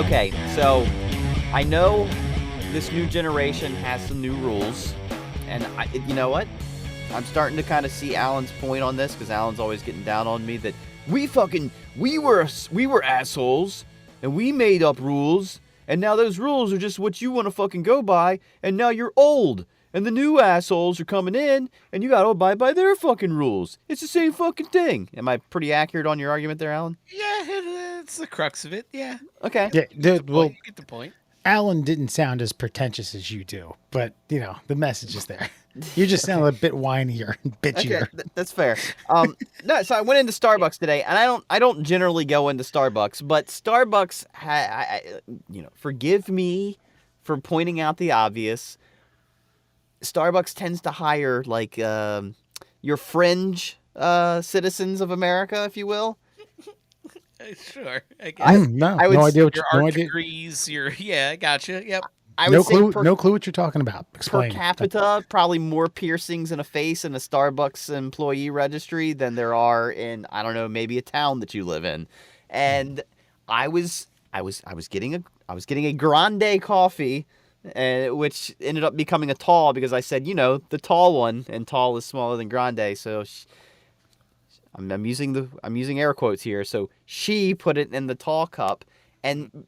Okay, so I know this new generation has some new rules, and you know what? I'm starting to kind of see Alan's point on this because Alan's always getting down on me that we were assholes and we made up rules, and now those rules are just what you want to fucking go by, and now you're old. And the new assholes are coming in, and you gotta abide by their fucking rules. It's the same fucking thing. Am I pretty accurate on your argument there, Alan? Yeah, it's the crux of it. Yeah. Okay. Yeah, You get the point. Alan didn't sound as pretentious as you do, but the message is there. You just sound a bit whinier and bitchier. Okay, that's fair. No, so I went into Starbucks today, and I don't generally go into Starbucks, but Starbucks, forgive me for pointing out the obvious. Starbucks tends to hire like your fringe citizens of America, if you will. Sure, I guess. I no idea what your no art idea. degrees. Yeah, I gotcha. Yep. I No would say clue. No clue what you're talking about. per Explain. capita, probably more piercings in a face in a Starbucks employee registry than there are in, I don't know, maybe a town that you live in. And I was getting a grande coffee, which ended up becoming a tall because I said, the tall one, and tall is smaller than grande. So I'm using air quotes here. So she put it in the tall cup, and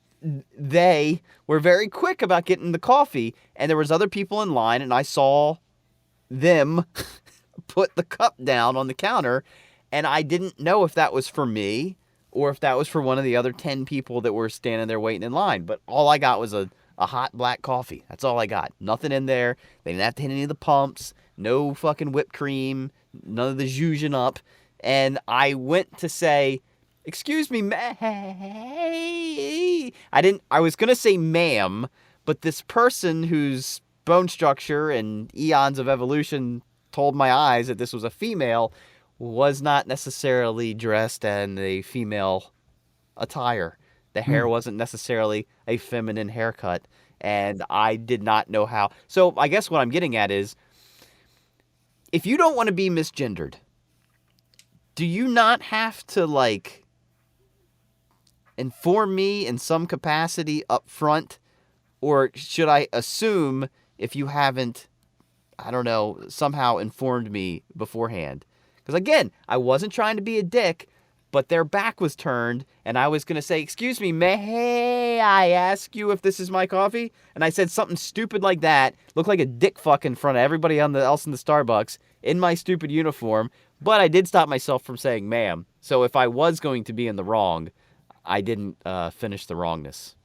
they were very quick about getting the coffee, and there was other people in line, and I saw them put the cup down on the counter, and I didn't know if that was for me or if that was for one of the other 10 people that were standing there waiting in line. But all I got was a hot black coffee. That's all I got. Nothing in there. They didn't have to hit any of the pumps. No fucking whipped cream. None of the zhuzhing up. And I went to say, excuse me, I was going to say ma'am, but this person whose bone structure and eons of evolution told my eyes that this was a female was not necessarily dressed in a female attire. The hair wasn't necessarily a feminine haircut, and I did not know how. So I guess what I'm getting at is, if you don't want to be misgendered, do you not have to, inform me in some capacity up front? Or should I assume if you haven't, I don't know, somehow informed me beforehand? Because again, I wasn't trying to be a dick, but their back was turned, and I was going to say, excuse me, may I ask you if this is my coffee? And I said something stupid like that, looked like a dick fuck in front of everybody else in the Starbucks, in my stupid uniform, but I did stop myself from saying ma'am. So if I was going to be in the wrong, I didn't finish the wrongness.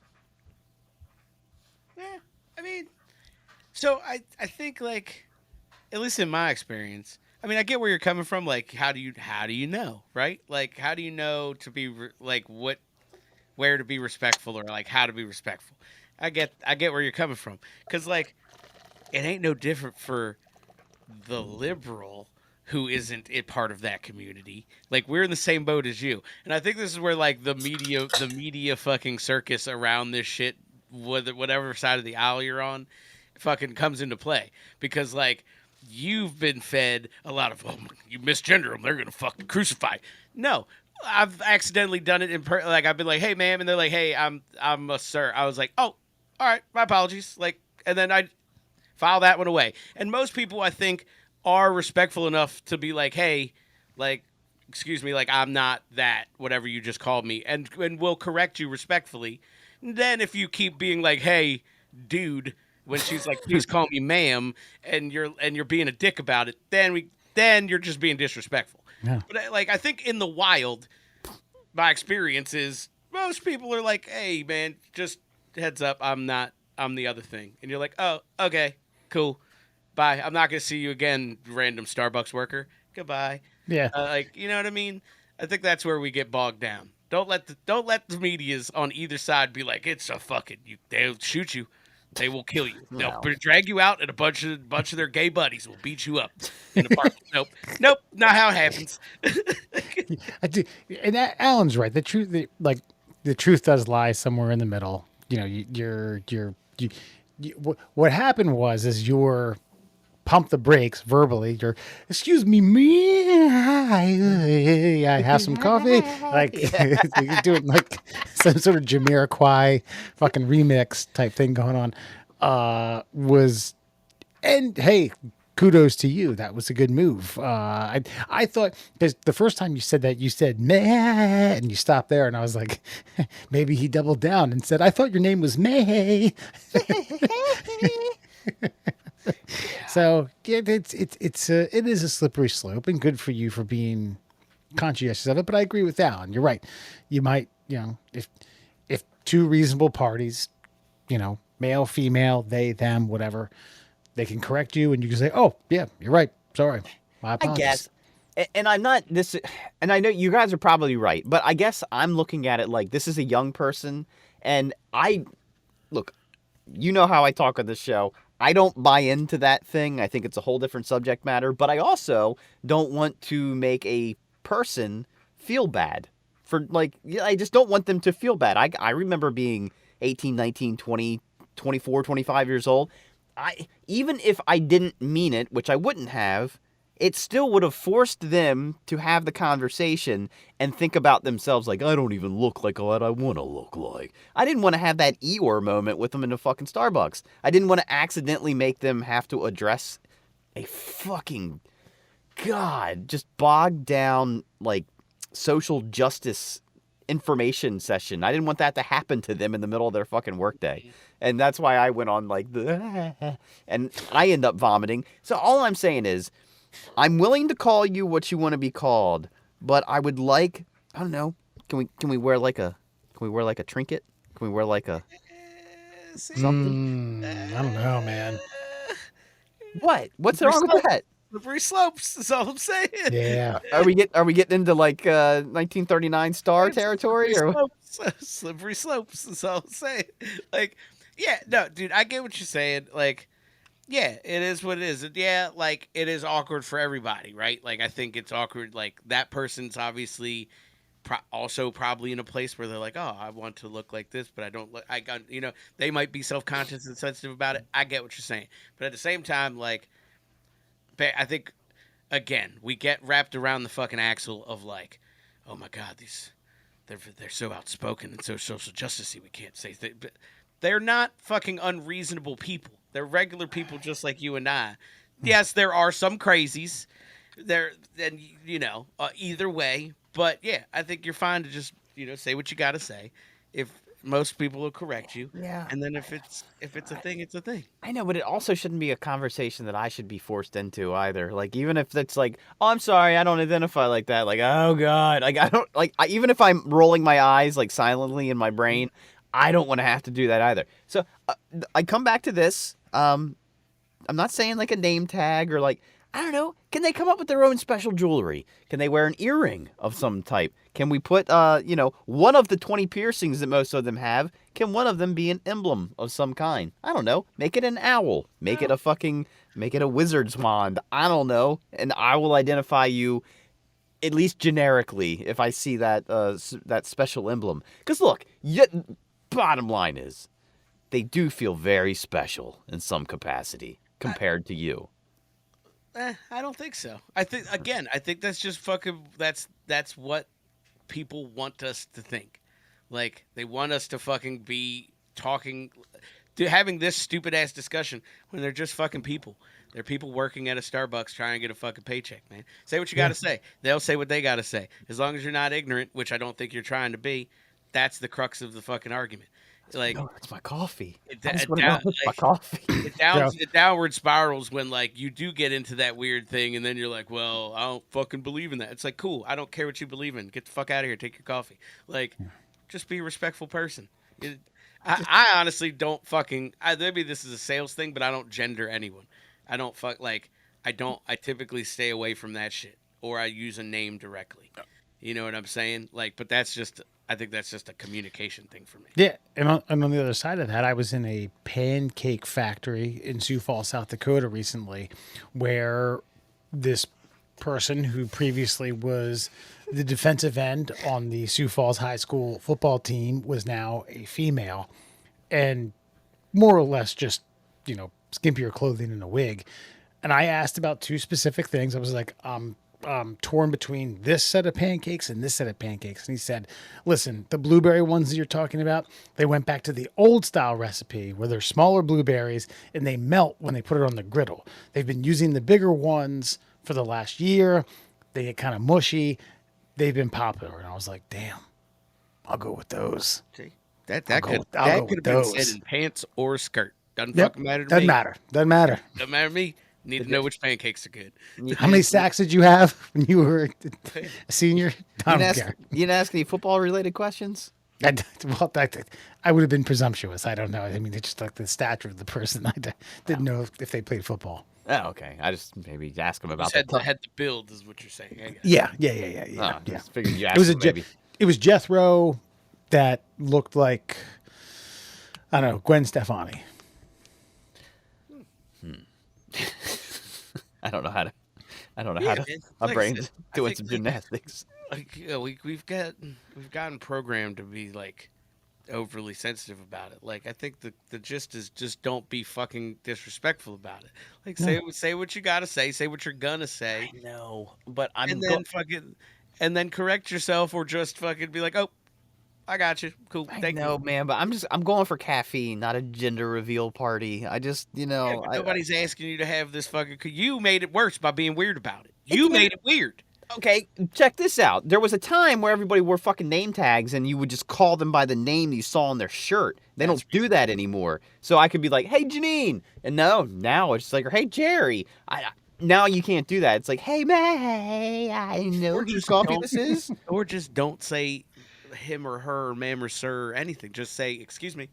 Yeah, I mean, so I think at least in my experience, I mean, I get where you're coming from. Like, how do you know, right? Like, how do you know to be where to be respectful, or how to be respectful? I get where you're coming from, because it ain't no different for the liberal who isn't a part of that community. We're in the same boat as you. And I think this is where the media fucking circus around this shit, whatever side of the aisle you're on, fucking comes into play. Because you've been fed a lot of, you misgender them, they're gonna fucking crucify. No, I've accidentally done it I've been like, hey ma'am, and they're like, hey, I'm a sir. I was like, oh, all right, my apologies. And then I file that one away. And most people, I think, are respectful enough to be like, hey, excuse me, I'm not that, whatever you just called me, and will correct you respectfully. And then if you keep being like, hey, dude, when she's like, please call me ma'am, and you're being a dick about it, then you're just being disrespectful. Yeah. But I think in the wild, my experience is most people are like, hey man, just heads up, I'm the other thing. And you're like, oh, okay, cool. Bye. I'm not going to see you again, random Starbucks worker. Goodbye. Yeah. You know what I mean? I think that's where we get bogged down. Don't let the medias on either side be like, it's a fucking, they'll shoot you. They will kill you. They'll drag you out, and a bunch of their gay buddies will beat you up in the park. Nope, not how it happens. I do, and Alan's right. The truth does lie somewhere in the middle. What happened was your pump the brakes verbally. You're, excuse me, I have some coffee. Like you're doing like some sort of Jamiroquai fucking remix type thing going on. And hey, kudos to you. That was a good move. I thought, because the first time you said that, you said meh, and you stopped there, and I was like, maybe he doubled down and said, I thought your name was May. So yeah, it is a slippery slope, and good for you for being conscientious of it. But I agree with Alan. You're right. You might, if two reasonable parties, male, female, they, them, whatever, they can correct you, and you can say, "Oh, yeah, you're right. Sorry, my I apologies." guess. And I'm not this, and I know you guys are probably right, but I guess I'm looking at it like this is a young person, and look, you know how I talk on this show. I don't buy into that thing. I think it's a whole different subject matter, but I also don't want to make a person feel bad for I just don't want them to feel bad. I remember being 18, 19, 20, 24, 25 years old. Even if I didn't mean it, which I wouldn't have, it still would have forced them to have the conversation and think about themselves like, I don't even look like what I want to look like. I didn't want to have that Eeyore moment with them in a fucking Starbucks. I didn't want to accidentally make them have to address a fucking, God, just bogged down, social justice information session. I didn't want that to happen to them in the middle of their fucking workday. And that's why I went on and I end up vomiting. So all I'm saying is, I'm willing to call you what you want to be called, but I would like, I don't know, can we wear like a trinket? Can we wear like a something? I don't know, man. What? What's wrong with that? Slippery slopes. That's all I'm saying. Yeah. Are we getting into 1939 Star territory or what? Slippery slopes. That's all I'm saying. Yeah, no, dude, I get what you're saying. Yeah, it is what it is. Yeah, it is awkward for everybody, right? I think it's awkward. That person's obviously also probably in a place where they're like, oh, I want to look like this, but I don't look. They might be self-conscious and sensitive about it. I get what you're saying, but at the same time, I think again we get wrapped around the fucking axle of oh my God, they're so outspoken and so social justicey. We can't say things, but they're not fucking unreasonable people. They're regular people just like you and I. Yes, there are some crazies. Either way. But yeah, I think you're fine to just, say what you got to say. If most people will correct you. Yeah. And then if it's a thing, it's a thing. I know, but it also shouldn't be a conversation that I should be forced into either. Even if it's oh, I'm sorry, I don't identify like that. Oh God, I don't even if I'm rolling my eyes silently in my brain, I don't want to have to do that either. So I come back to this. I'm not saying a name tag or I don't know. Can they come up with their own special jewelry? Can they wear an earring of some type? Can we put, one of the 20 piercings that most of them have, can one of them be an emblem of some kind? I don't know. Make it an owl. Make it a wizard's wand. I don't know. And I will identify you at least generically if I see that, that special emblem. Because look, bottom line is, they do feel very special in some capacity compared to you. I don't think so. I think that's just fucking that's what people want us to think. They want us to fucking be talking, having this stupid ass discussion when they're just fucking people. They're people working at a Starbucks trying to get a fucking paycheck, man. Say what you got to say. They'll say what they got to say. As long as you're not ignorant, which I don't think you're trying to be, that's the crux of the fucking argument. No, it's my coffee. My coffee. It downward spirals when you do get into that weird thing, and then you're like, well, I don't fucking believe in that. It's cool. I don't care what you believe in. Get the fuck out of here. Take your coffee. Just be a respectful person. I honestly don't fucking. Maybe this is a sales thing, but I don't gender anyone. I don't I typically stay away from that shit, or I use a name directly. You know what I'm saying? But that's just. I think that's just a communication thing for me. Yeah, and on the other side of that, I was in a pancake factory in Sioux Falls, South Dakota recently, where this person who previously was the defensive end on the Sioux Falls High School football team was now a female, and more or less just, skimpier clothing and a wig. and I asked about two specific things. I was like, torn between this set of pancakes and this set of pancakes. And he said, listen, the blueberry ones that you're talking about, they went back to the old style recipe where they're smaller blueberries and they melt when they put it on the griddle. They've been using the bigger ones for the last year. They get kind of mushy. They've been popular. And I was like, damn, I'll go with those. See, that I'll could go have with been those. said in pants or skirt. Doesn't Yep. fucking matter to Doesn't me. matter. Doesn't matter. Doesn't matter to me. Need to know which pancakes are good. How many sacks did you have when you were a senior? I don't care. You didn't ask any football related questions? I would have been presumptuous. I don't know. I mean, it's just like the stature of the person. I didn't know if they played football. Oh, okay. I just maybe ask him about Just the had the build, is what you're saying. I guess. Yeah. Oh, just figured you asked It was him maybe. it was Jethro that looked like, I don't know, Gwen Stefani. I don't know how to. Yeah, my man. Like I brain's said, I doing think, some like, gymnastics. Like, yeah, we've gotten programmed to be like overly sensitive about it. Like, I think the gist is just don't be fucking disrespectful about it. Like, say what you gotta say what you're gonna say, No, but and then and then correct yourself, or just fucking be like, oh, I got you, cool, I thank know, you. man, but I'm going for caffeine, not a gender reveal party. I just, Yeah, but nobody's asking you to have this fucking. You made it worse by being weird about it. It's You not- made it weird. Okay, check this out. There was a time where everybody wore fucking name tags and you would just call them by the name you saw on their shirt. They don't do that anymore. So I could be like, hey, Janine. And no, now it's like, hey, Jerry. Now you can't do that. It's like, hey, May, I know Or whose just coffee don't- this is. Or just don't say him or her, or ma'am or sir, or anything. Just say, excuse me.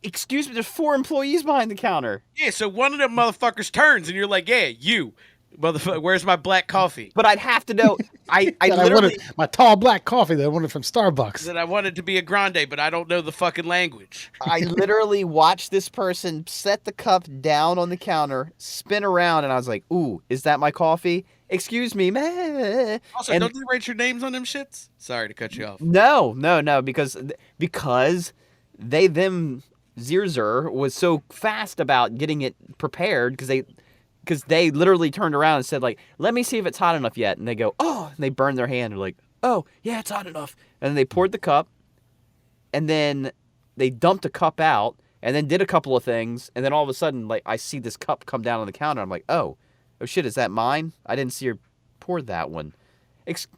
Excuse me, there's 4 employees behind the counter. Yeah, so one of them motherfuckers turns, and you're like, yeah, you. Motherfucker, where's my black coffee? But I'd have to know. I And I literally. wanted my tall black coffee that I wanted from Starbucks. That I wanted to be a grande, but I don't know the fucking language. I literally watched this person set the cup down on the counter, spin around, and I was like, ooh, is that my coffee? Excuse me, meh. Also, And- don't they write your names on them shits? Sorry to cut you off. No, because they them Zirzer was so fast about getting it prepared because they literally turned around and said like, let me see if it's hot enough yet, and they go, oh, and they burn their hand. They're like, oh yeah, it's hot enough, and then they poured the cup, and then they dumped the cup out, and then did a couple of things, and then all of a sudden like I see this cup come down on the counter. I'm like, oh shit, is that mine? I didn't see her pour that one.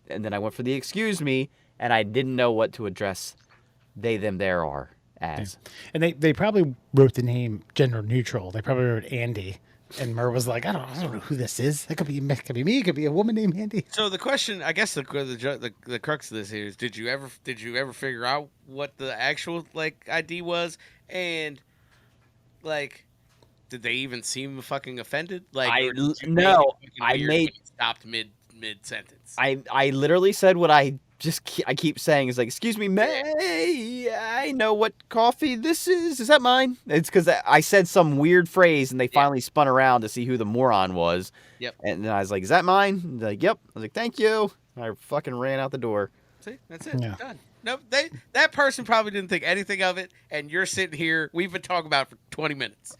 And then I went for the excuse me, and I didn't know what to address they, them, there are as. And they probably wrote the name gender neutral. They probably wrote Andy. And Mur was like, I don't know who this is. That could be me. It could be a woman named Andy. So the question, I guess, the crux of this here is: Did you ever figure out what the actual like ID was, and like, did they even seem fucking offended? Like, or did you no, make it fucking I weird made- when you stopped mid sentence. I literally said what I keep saying is like, excuse me, May, I know what coffee this is. Is that mine? It's because I said some weird phrase and they finally spun around to see who the moron was. Yep. And then I was like, is that mine? And they're like, yep. I was like, thank you. And I fucking ran out the door. See, that's it. Yeah. Done. Nope. That person probably didn't think anything of it, and you're sitting here. We've been talking about it for 20 minutes.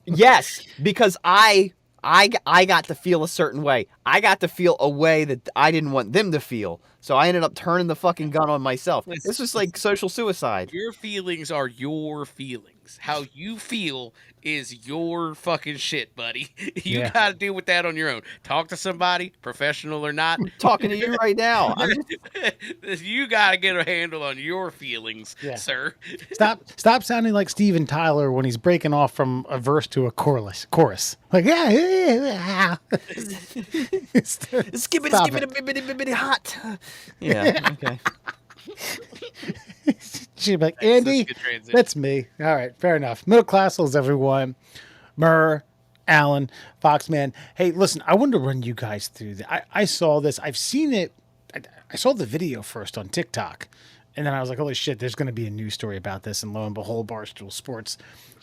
Yes, because I got to feel a certain way. I got to feel a way that I didn't want them to feel. So I ended up turning the fucking gun on myself. This was like social suicide. Your feelings are your feelings. How you feel is your fucking shit, buddy. You Yeah. got to deal with that on your own. Talk to somebody, professional or not. I'm talking to you right now. You got to get a handle on your feelings, Yeah. sir. Stop sounding like Steven Tyler when he's breaking off from a verse to a chorus. Like, yeah. Skippity, Stop skippity, it. bibbity, bibbity, hot. Yeah, okay. She'd be like, That's Andy, a good transition. that's me. All right, fair enough. Middle classels, everyone. Murr, Alan, Foxman. Hey, listen, I wanted to run you guys through that. I saw this. I've seen it. I saw the video first on TikTok. And then I was like, holy shit, there's going to be a news story about this. And lo and behold, Barstool Sports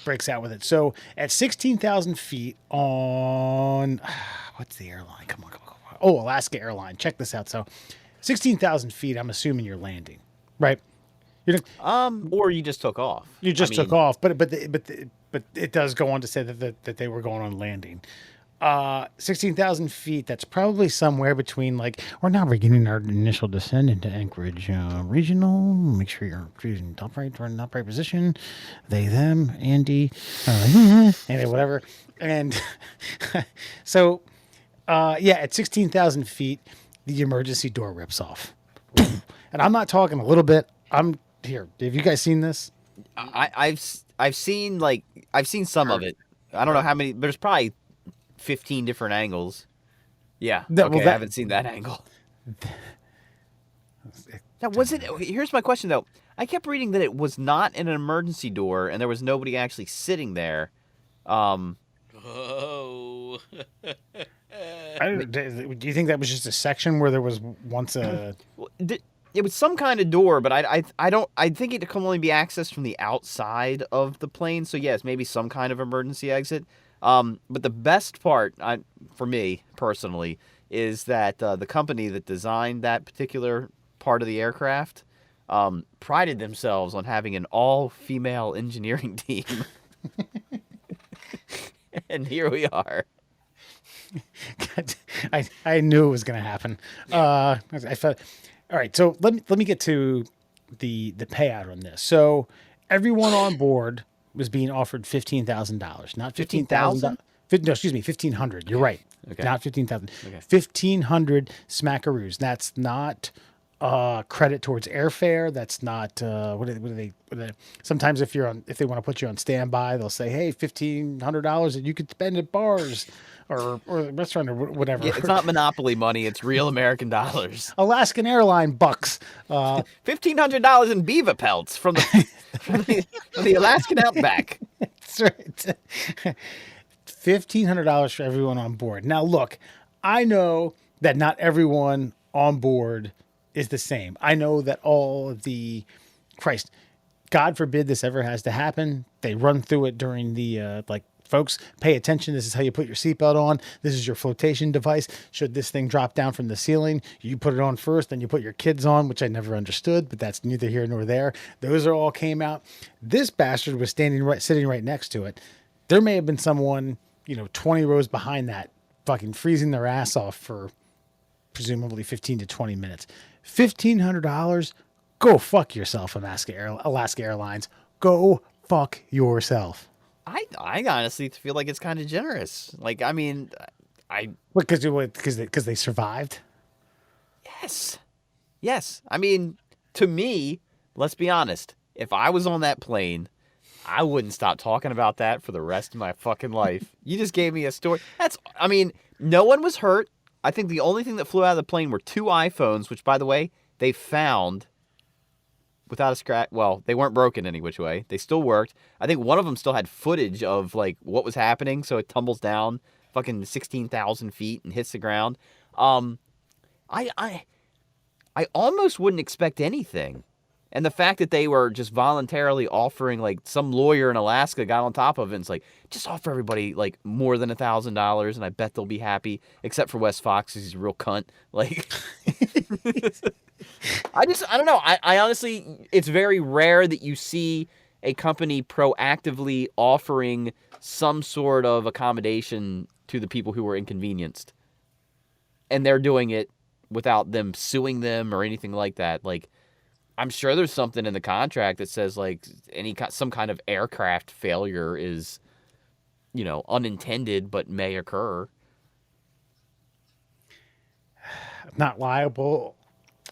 breaks out with it. So at 16,000 feet on, what's the airline? Come on. Oh, Alaska Airline. Check this out. So 16,000 feet, I'm assuming you're landing, right? Or you just took off. You just took off, but it does go on to say that they were going on landing. 16,000 feet. That's probably somewhere between like we're now beginning our initial descent into Anchorage Regional. Make sure you're choosing top right, turn top right position. They, them, Andy, anyway, whatever. And so, yeah, at 16,000 feet, the emergency door rips off. And I'm not talking a little bit. I'm here. Have you guys seen this? I've seen some of it. I don't know how many. There's probably 15 different angles. Yeah. Okay, I haven't seen that angle. Now, was it? Here's my question though. I kept reading that it was not an emergency door, and there was nobody actually sitting there. Oh. Do you think that was just a section where there was once a? It was some kind of door, but I don't. I think it can only be accessed from the outside of the plane. So yes, maybe some kind of emergency exit. But the best part, for me personally, is that the company that designed that particular part of the aircraft prided themselves on having an all-female engineering team. And here we are. I knew it was going to happen. I felt. All right, so let me get to the payout on this. So everyone on board was being offered $15,000, not $15,000. No, excuse me, $1,500. You're right. Okay. Not 15,000. Okay. 1,500 smackaroos. That's not credit towards airfare. That's not what are they? Sometimes if they want to put you on standby, they'll say, "Hey, $1,500 that you could spend at bars or a restaurant or whatever." Yeah, it's not Monopoly money; it's real American dollars. Alaskan airline bucks. $1,500 in beaver pelts from the Alaskan outback. That's right. $1,500 for everyone on board. Now, look, I know that not everyone on board is the same. I know that all the Christ, God forbid this ever has to happen. They run through it during the folks, pay attention. This is how you put your seatbelt on. This is your flotation device. Should this thing drop down from the ceiling, you put it on first, then you put your kids on, which I never understood, but that's neither here nor there. Those are all came out. This bastard was sitting right next to it. There may have been someone, 20 rows behind that, fucking freezing their ass off for presumably 15 to 20 minutes. $1,500. Go fuck yourself, Alaska Airlines. Go fuck yourself. I honestly feel like it's kind of generous. Like, I mean, Because they survived. Yes. I mean, to me, let's be honest. If I was on that plane, I wouldn't stop talking about that for the rest of my fucking life. You just gave me a story. No one was hurt. I think the only thing that flew out of the plane were 2 iPhones, which, by the way, they found without a scratch. Well, they weren't broken any which way. They still worked. I think one of them still had footage of like what was happening. So it tumbles down fucking 16,000 feet and hits the ground. I almost wouldn't expect anything. And the fact that they were just voluntarily offering, like, some lawyer in Alaska got on top of it and it's like, just offer everybody, like, more than $1,000 and I bet they'll be happy, except for Wes Fox, because he's a real cunt. Like, I don't know. I honestly, it's very rare that you see a company proactively offering some sort of accommodation to the people who were inconvenienced. And they're doing it without them suing them or anything like that. Like, I'm sure there's something in the contract that says like some kind of aircraft failure is, unintended but may occur. Not liable.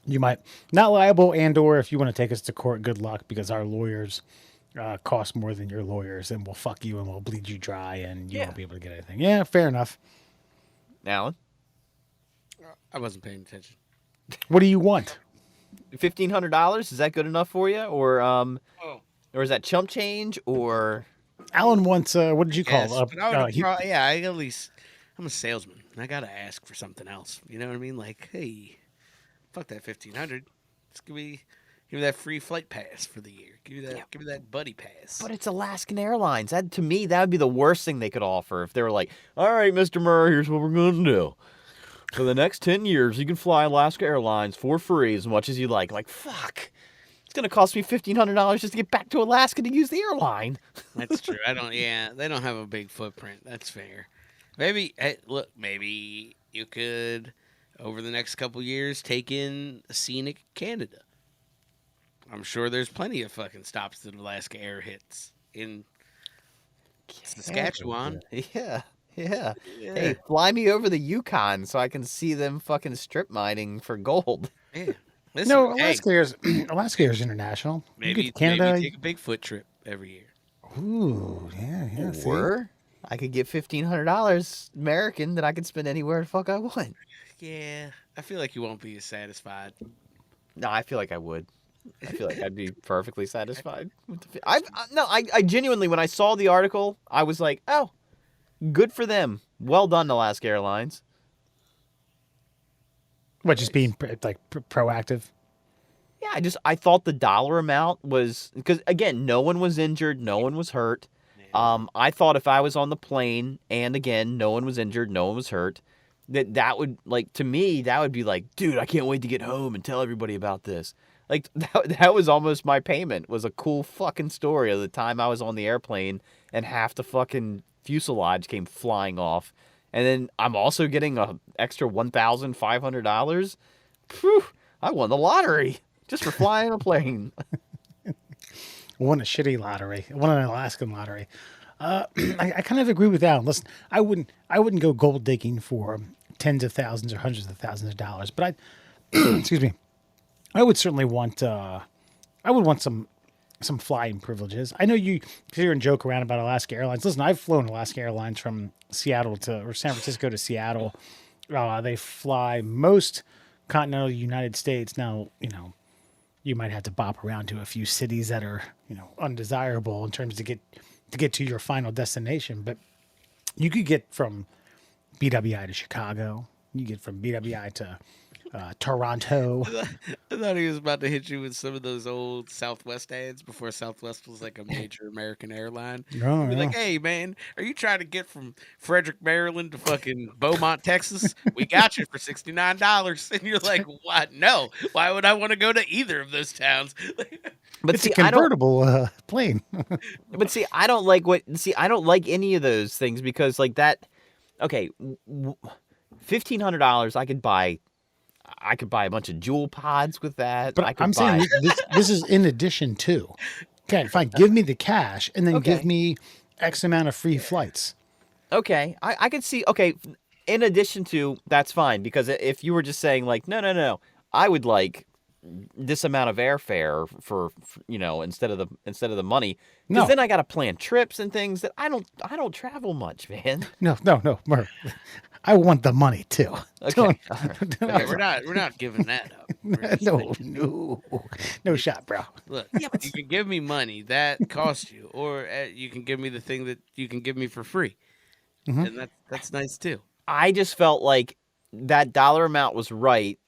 You might not liable, and/or if you want to take us to court, good luck, because our lawyers cost more than your lawyers, and we'll fuck you and we'll bleed you dry, and you won't be able to get anything. Yeah, fair enough. Alan, I wasn't paying attention. What do you want? $1,500, is that good enough for you, or is that chump change, or Alan wants what did you call I at least I'm a salesman and I gotta ask for something else, you know what I mean? Like, hey, fuck that $1,500, just give me that free flight pass for the year, give me that buddy pass. But it's Alaskan Airlines. That, to me, that would be the worst thing they could offer if they were like, all right, Mr. Murray, here's what we're gonna do. For the next 10 years, you can fly Alaska Airlines for free as much as you like. I'm like, fuck. It's going to cost me $1,500 just to get back to Alaska to use the airline. That's true. They don't have a big footprint. That's fair. Maybe hey, look, maybe you could over the next couple years take in scenic Canada. I'm sure there's plenty of fucking stops that Alaska Air hits in Saskatchewan. Yeah, yeah. Yeah, Hey, fly me over the Yukon so I can see them fucking strip mining for gold. yeah. Listen, No, hey, Alaska Air's international. You get maybe to Canada. maybe take a Bigfoot trip every year. Ooh, yeah. See? Or I could get $1,500 American that I could spend anywhere the fuck I want. Yeah, I feel like you won't be as satisfied. No, I feel like I would. I feel like I'd be perfectly satisfied with the. I genuinely, when I saw the article, I was like, oh, good for them. Well done, Alaska Airlines. What, just being proactive? Yeah, I thought the dollar amount was because again, no one was injured, no one was hurt. I thought if I was on the plane and again, no one was injured, no one was hurt, that would like to me that would be like, dude, I can't wait to get home and tell everybody about this. Like that was almost my payment. Was a cool fucking story of the time I was on the airplane and half the fucking fuselage came flying off, and then I'm also getting a extra $1,500. Phew! I won the lottery. Just for flying a plane. Won a shitty lottery. Won an Alaskan lottery. I kind of agree with Alan. Listen, I wouldn't go gold digging for tens of thousands or hundreds of thousands of dollars, but excuse me, I would certainly want some flying privileges. I know you sit here and joke around about Alaska Airlines. Listen, I've flown Alaska Airlines from Seattle or San Francisco to Seattle. They fly most continental United States. Now, you might have to bop around to a few cities that are, undesirable in terms to get to your final destination. But you could get from BWI to Chicago. You get from BWI to Toronto. I thought he was about to hit you with some of those old Southwest ads before Southwest was like a major American airline. Oh, Be yeah. like, hey man, are you trying to get from Frederick, Maryland to fucking Beaumont, Texas? We got you for $69. And you're like, what? No. Why would I want to go to either of those towns? But It's see, a convertible plane. but see, I don't like any of those things because like that. Okay, $1,500. I could buy a bunch of jewel pods with that. But I could I'm saying this is in addition to. Okay, fine. Give me the cash and then Okay. give me X amount of free flights. Okay, I could see. Okay, in addition to that's fine because if you were just saying like no, I would like this amount of airfare for instead of the money. Because No. then I got to plan trips and things that I don't travel much, man. No, Murph. I want the money too. Okay, Okay, we're not giving that up. We're just No shot, bro. Look, you can give me money that costs you, or you can give me the thing that you can give me for free, and that's nice too. I just felt like that dollar amount was right.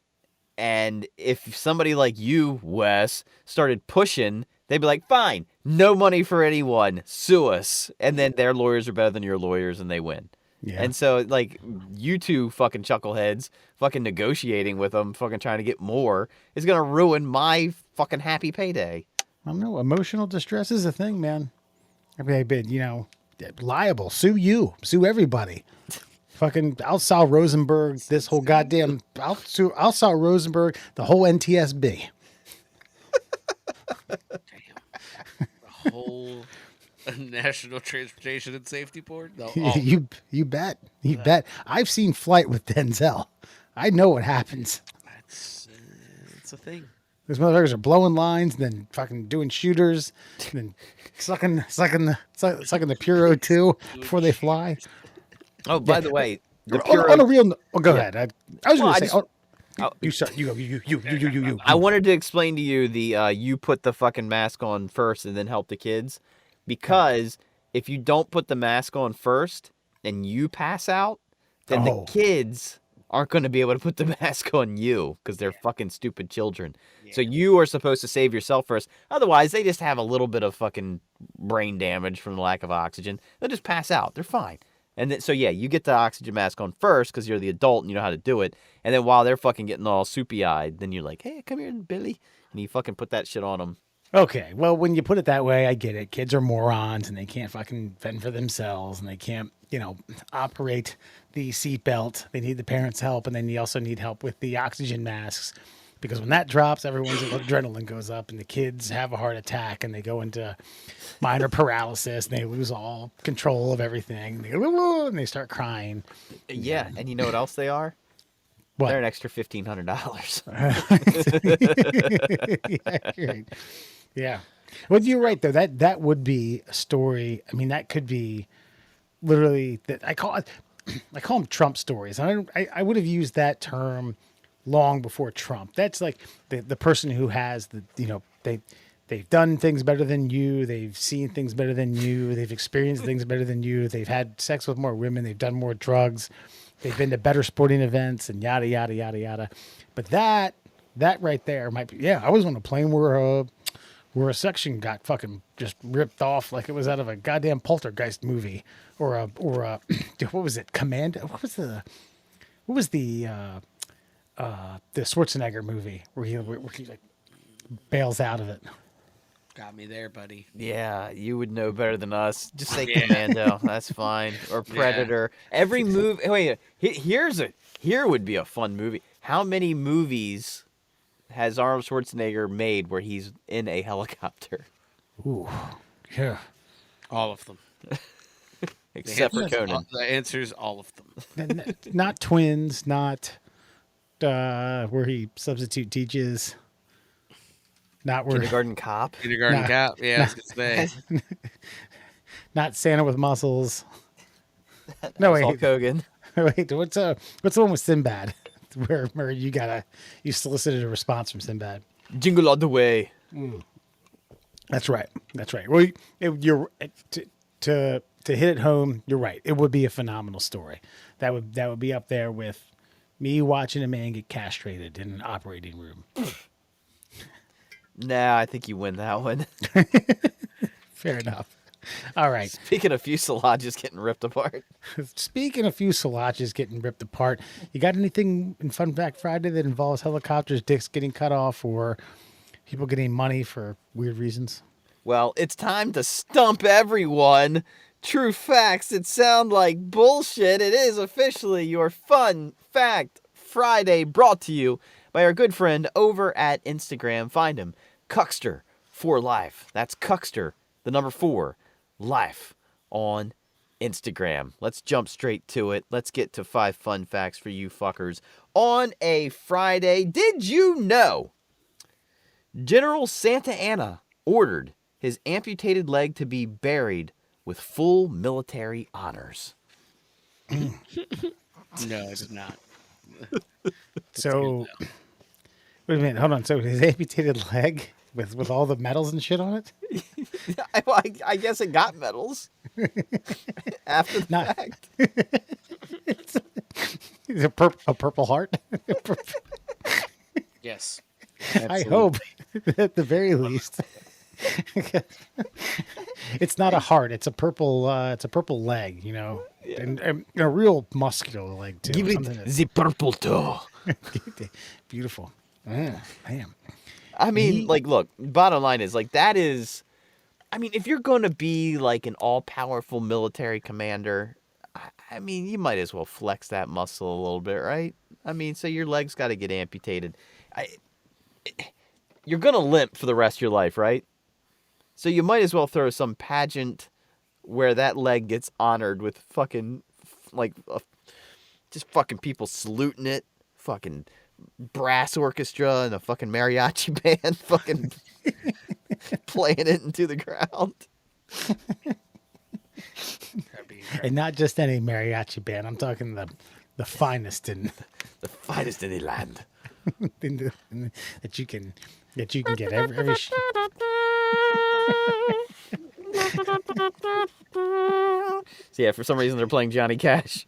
And if somebody like you, Wes, started pushing, they'd be like, fine, no money for anyone, sue us. And then their lawyers are better than your lawyers and they win. Yeah. And so, like, you two fucking chuckleheads fucking negotiating with them, fucking trying to get more is going to ruin my fucking happy payday. I don't know. Emotional distress is a thing, man. I mean, I've been, liable. Sue you. Sue everybody. Fucking, I'll sell Rosenberg. This whole goddamn. I'll sell Rosenberg. The whole NTSB. The whole National Transportation and Safety Board. No, You bet. You bet. I've seen Flight with Denzel. I know what happens. it's a thing. Those motherfuckers are blowing lines, then fucking doing shooters, then sucking the Puro too before they fly. Oh, by the way, the On a real. Oh, go ahead. I was Well, going to I say. just- You start. You go. You. I wanted to explain to you the you put the fucking mask on first and then help the kids, because if you don't put the mask on first and you pass out, then Oh. the kids aren't going to be able to put the mask on you because they're fucking stupid children. So you are supposed to save yourself first. Otherwise, they just have a little bit of fucking brain damage from the lack of oxygen. They'll just pass out. They're fine. And then, so yeah, you get the oxygen mask on first because you're the adult and you know how to do it. And then while they're fucking getting all soupy-eyed, then you're like, hey, come here, Billy. And you fucking put that shit on them. Okay. Well, when you put it that way, I get it. Kids are morons and they can't fucking fend for themselves and they can't operate the seatbelt. They need the parents' help, and then you also need help with the oxygen masks. Because when that drops, everyone's adrenaline goes up, and the kids have a heart attack, and they go into minor paralysis, and they lose all control of everything. And they start crying. Yeah, and you know what else they are? What? They're an extra $1,500. Yeah, you're right. Yeah. Well, you're right though. That would be a story. I mean, that could be literally that I call them Trump stories. I would have used that term long before Trump. That's like the person who has they've done things better than you. They've seen things better than you. They've experienced things better than you. They've had sex with more women. They've done more drugs. They've been to better sporting events and yada, yada, yada, yada. But that right there might be, yeah, I was on a plane where a section got fucking just ripped off like it was out of a goddamn poltergeist movie or what was it? Commando? What was the Schwarzenegger movie where he like bails out of it? Got me there, buddy. Yeah, you would know better than us. Just say Commando. That's fine. Or Predator. Every movie. Wait, here would be a fun movie. How many movies has Arnold Schwarzenegger made where he's in a helicopter? Ooh, yeah. All of them. Except for Conan. The answer is all of them. Not Twins, not where he substitute teaches. Not where Kindergarten Cop. Kindergarten Cop. Yeah, I was gonna say. Not Santa with muscles. No, wait. Hulk Hogan. Wait, what's the one with Sinbad? Where you solicited a response from Sinbad. Jingle All the Way. That's right. Well, you're to hit it home. You're right. It would be a phenomenal story. That would be up there with me watching a man get castrated in an operating room. Nah, I think you win that one. Fair enough. All right. Speaking of fuselages getting ripped apart. Speaking of fuselages getting ripped apart, you got anything in Fun Fact Friday that involves helicopters, dicks getting cut off, or people getting money for weird reasons? Well, it's time to stump everyone. True facts that sound like bullshit. It is officially your Fun Fact Friday, brought to you by our good friend over at Instagram. Find him, Cuckster for Life. That's Cuckster, the number 4, Life on Instagram. Let's jump straight to it. Let's get to 5 fun facts for you fuckers on a Friday. Did you know General Santa Anna ordered his amputated leg to be buried with full military honors? No, I did not. So, wait a minute. Hold on. So his amputated leg with all the medals and shit on it? I guess it got medals after the fact. It's a purple heart. Yes. I hope, at the very least. It's not a heart. It's a purple. It's a purple leg. And a real muscular leg too. Give it the purple toe. Beautiful. Damn. I mean, look, bottom line is, that is, I mean, if you're going to be, an all-powerful military commander, I mean, you might as well flex that muscle a little bit, right? I mean, so your leg's got to get amputated. You're going to limp for the rest of your life, right? So you might as well throw some pageant where that leg gets honored with fucking, just fucking people saluting it, fucking brass orchestra and a fucking mariachi band fucking playing it into the ground. And not just any mariachi band. I'm talking the finest in the finest in the land. that you can get every So yeah, for some reason they're playing Johnny Cash.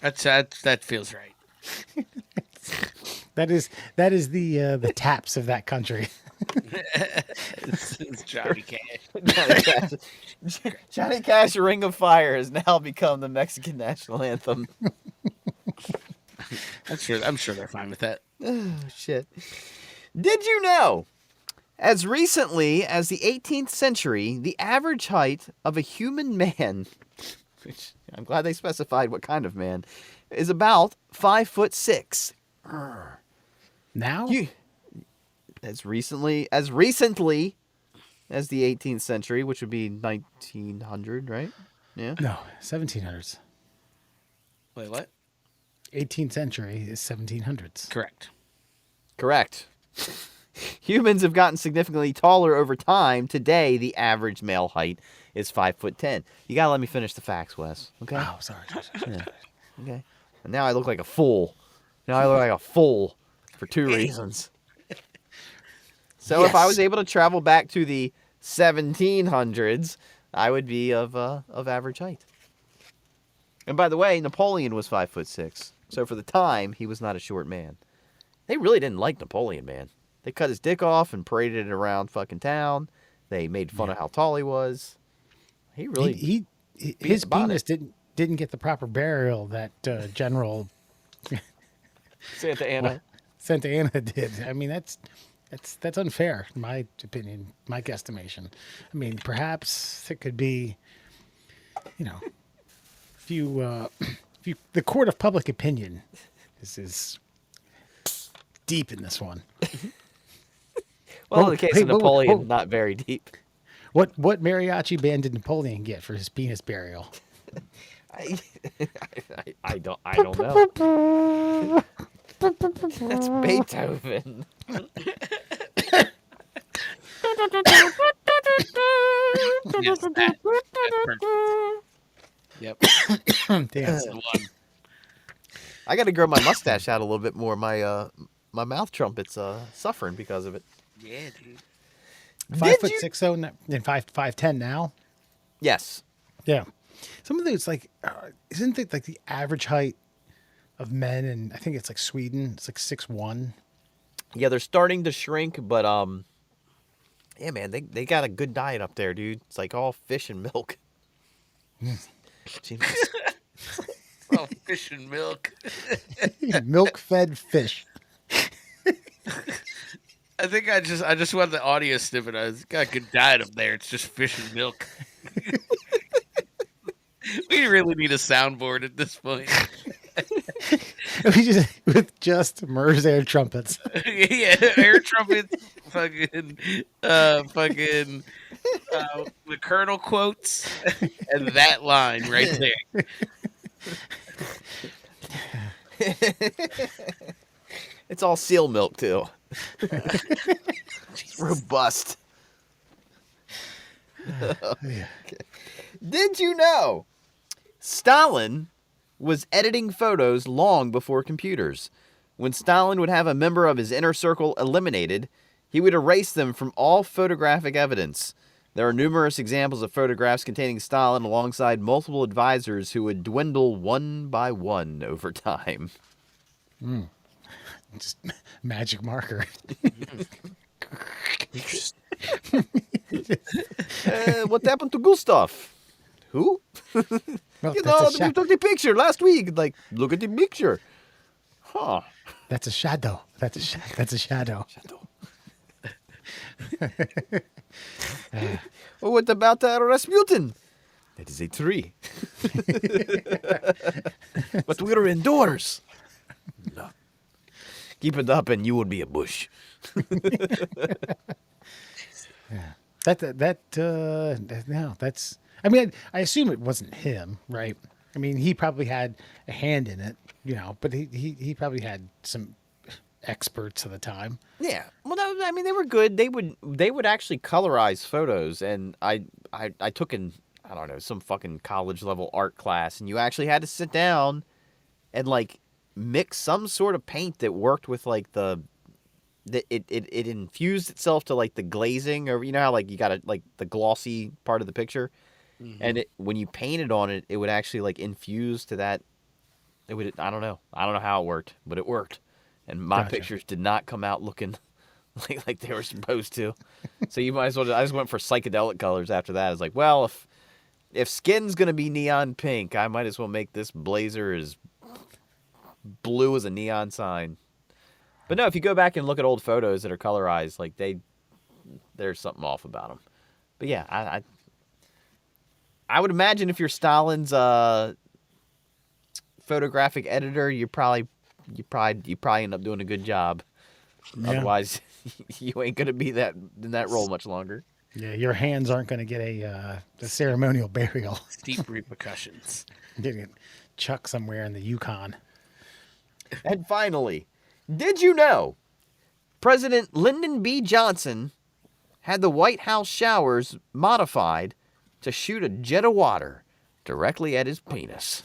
That feels right. That is the taps of that country. It's Johnny Cash. Johnny Cash, Ring of Fire has now become the Mexican national anthem. I'm sure they're fine with that. Oh, shit. Did you know, as recently as the 18th century, the average height of a human man which I'm glad they specified what kind of man, is about 5'6". Now? You, as recently as the 18th century, which would be 1900, right? Yeah. No, 1700s. Wait, what? 18th century is 1700s. Correct. Correct. Humans have gotten significantly taller over time. Today, the average male height is 5'10". You gotta let me finish the facts, Wes. Okay. Oh, sorry. Yeah. Okay. And now I look like a fool. Now I look like a fool for two reasons. So if I Yes. was able to travel back to the 1700s, I would be of average height. And by the way, Napoleon was 5'6". So for the time, he was not a short man. They really didn't like Napoleon, man. They cut his dick off and paraded it around fucking town. They made fun of how tall he was. He really His about penis didn't get the proper burial that General Santa Ana. Santa Anna did. I mean, that's unfair, in my opinion, my guesstimation. I mean, perhaps it could be, if you the court of public opinion is deep in this one. Well, in the case hey, of whoa, Napoleon, whoa. not very deep. What mariachi band did Napoleon get for his penis burial? I don't know. That's Beethoven. Yes, that's perfect. Yep. Damn. That's the one. I got to grow my mustache out a little bit more. My mouth trumpet's suffering because of it. Yeah, dude. 5'6" though, and 5'10" now. Yes. Yeah. Some of those isn't it like the average height of men, and I think it's like Sweden, it's like 6'1". Yeah, they're starting to shrink, but yeah, man, they got a good diet up there, dude. It's like all fish and milk. Jesus. Oh, fish and milk. Milk-fed fish. I think I just want the audio snippet. It's got a good diet up there. It's just fish and milk. We really need a soundboard at this point. With just Murs air trumpets. Yeah, air trumpets, fucking, the Colonel quotes, and that line right there. It's all seal milk too. It's robust. Yeah. Did you know Stalin was editing photos long before computers? When Stalin would have a member of his inner circle eliminated, he would erase them from all photographic evidence. There are numerous examples of photographs containing Stalin alongside multiple advisors who would dwindle one by one over time. Just magic marker. What happened to Gustav? Who? Well, You that's, know, a we sha- took the picture last week. Like, look at the picture. Huh. that's a shadow. That's a shadow. Well, what about Rasputin? That is a tree. But we're indoors. No. Keep it up and you will be a bush. No, that's. I mean, I assume it wasn't him, right? I mean, he probably had a hand in it, but he probably had some experts at the time. Yeah. Well, no, I mean, they were good. They would actually colorize photos, and I took I don't know, some fucking college level art class, and you actually had to sit down and like mix some sort of paint that worked with like it infused itself to like the glazing, or you know how like you got like the glossy part of the picture, and when you painted on it, it would actually like infuse to that. It would. I don't know how it worked, but it worked, and my Gotcha. pictures did not come out looking like they were supposed to. So you might as well. I just went for psychedelic colors after that. I was like, well, if skin's gonna be neon pink, I might as well make this blazer as blue as a neon sign. But no, if you go back and look at old photos that are colorized, like there's something off about them. But yeah, I would imagine if you're Stalin's photographic editor, you probably end up doing a good job. Yeah. Otherwise, you ain't gonna be in that role much longer. Yeah, your hands aren't going to get a ceremonial burial. Deep repercussions. Getting it chucked somewhere in the Yukon. And finally, did you know President Lyndon B. Johnson had the White House showers modified to shoot a jet of water directly at his penis?